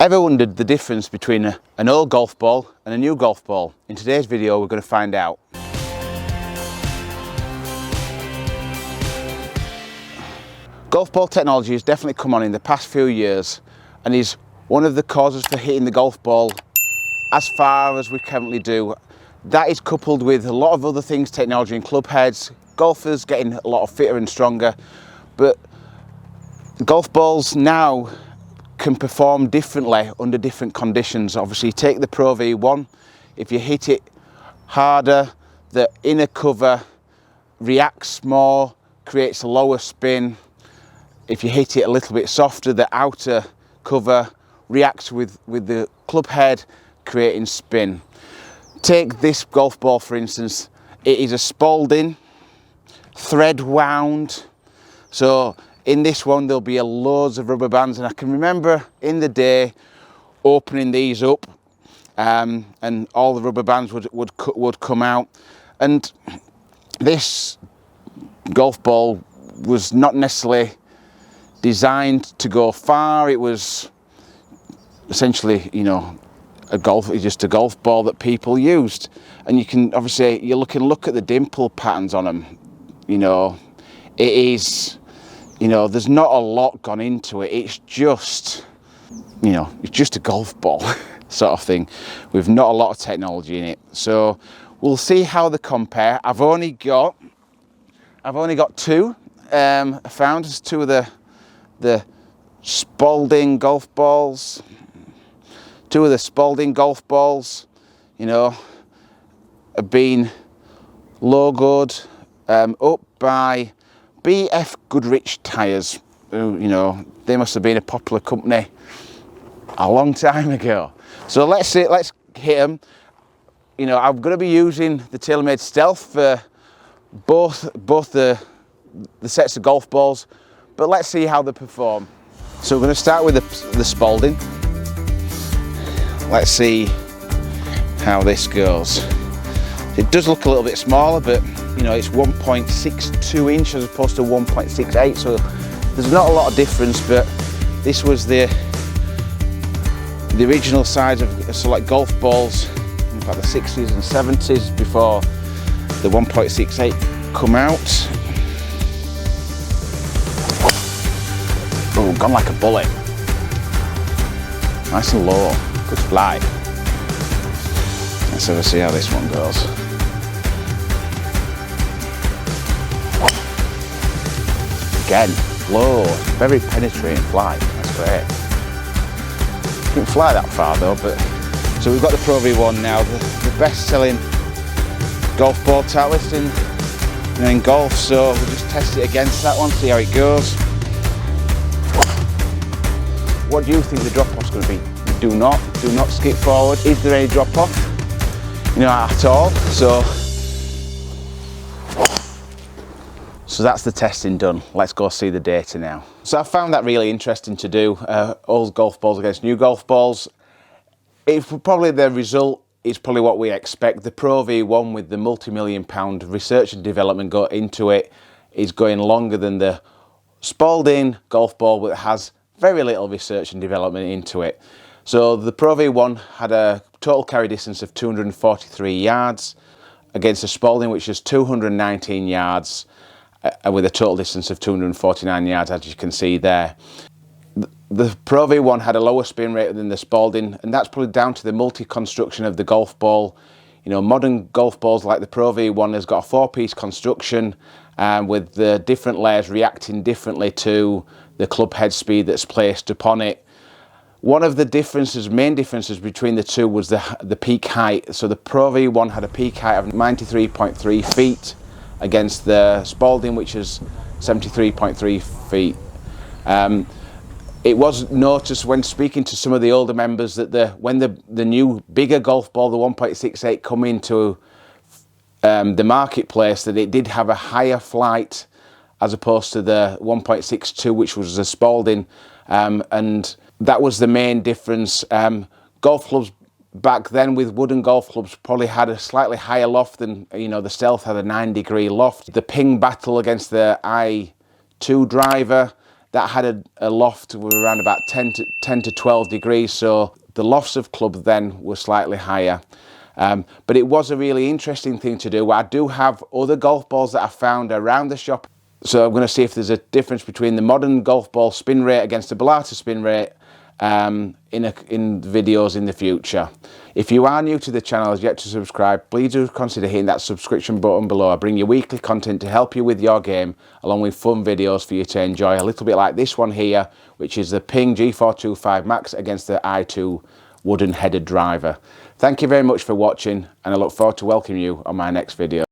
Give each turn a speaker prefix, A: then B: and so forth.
A: Ever wondered the difference between an old golf ball and a new golf ball? In today's video we're going to find out. Golf ball technology has definitely come on in the past few years and is one of the causes for hitting the golf ball as far as we currently do. That is coupled with a lot of other things, technology in club heads, golfers getting a lot fitter and stronger, but golf balls now can perform differently under different conditions. Obviously, take the Pro V1, if you hit it harder, the inner cover reacts more, creates a lower spin. If you hit it a little bit softer, the outer cover reacts with the club head, creating spin. Take this golf ball for instance, it is a Spalding, thread wound, so in this one there'll be loads of rubber bands, and I can remember in the day opening these up and all the rubber bands would come out, and this golf ball was not necessarily designed to go far. It was essentially, you know, just a golf ball that people used, and you can obviously look at the dimple patterns on them. You know, it is, you know, there's not a lot gone into it. It's just, you know, it's just a golf ball sort of thing with not a lot of technology in it. So we'll see how they compare. I've only got two. I found two of the Spalding golf balls. Two of the Spalding golf balls, you know, have been logoed up by BF Goodrich tyres. You know, they must have been a popular company a long time ago. So let's hit them. You know, I'm going to be using the TaylorMade Stealth for both the sets of golf balls, but let's see how they perform. So we're going to start with the Spalding. Let's see how this goes. It does look a little bit smaller, but you know, it's 1.62 inch as opposed to 1.68, so there's not a lot of difference. But this was the original size of select golf balls in fact the 60s and 70s before the 1.68 come out. Oh, gone like a bullet. Nice and low. Good fly. Let's have a see how this one goes. Again, low, very penetrating fly. That's great. Didn't fly that far though, but so we've got the Pro V1 now, the best-selling golf ball Titleist in golf. So we'll just test it against that one, see how it goes. What do you think the drop-off's going to be? Do not skip forward. Is there any drop off? You know, at all. So that's the testing done. Let's go see the data now. So I found that really interesting to do, old golf balls against new golf balls. The result is probably what we expect. The Pro V1 with the multi-million-pound research and development got into it is going longer than the Spalding golf ball, but it has very little research and development into it. So the Pro V1 had a total carry distance of 243 yards against the Spalding, which is 219 yards with a total distance of 249 yards, as you can see there. The Pro V1 had a lower spin rate than the Spalding, and that's probably down to the multi-construction of the golf ball. You know, modern golf balls like the Pro V1 has got a four-piece construction with the different layers reacting differently to the club head speed that's placed upon it. One of the main differences between the two was the peak height. So the Pro V1 had a peak height of 93.3 feet against the Spalding, which is 73.3 feet. It was noticed when speaking to some of the older members that when the new bigger golf ball, the 1.68, come into the marketplace, that it did have a higher flight as opposed to the 1.62, which was the Spalding, and that was the main difference. Golf clubs back then with wooden golf clubs probably had a slightly higher loft than, you know, the Stealth had a 9-degree loft. The ping battle against the I2 driver, that had a loft of around about 10 to 12 degrees, so the lofts of clubs then were slightly higher. But it was a really interesting thing to do. I do have other golf balls that I found around the shop, so I'm going to see if there's a difference between the modern golf ball spin rate against the Bellata spin rate in videos in the future. If you are new to the channel, as yet to subscribe, please do consider hitting that subscription button below. I bring you weekly content to help you with your game, along with fun videos for you to enjoy, a little bit like this one here, which is the Ping G425 Max against the i2 wooden headed driver. Thank you very much for watching, and I look forward to welcoming you on my next video.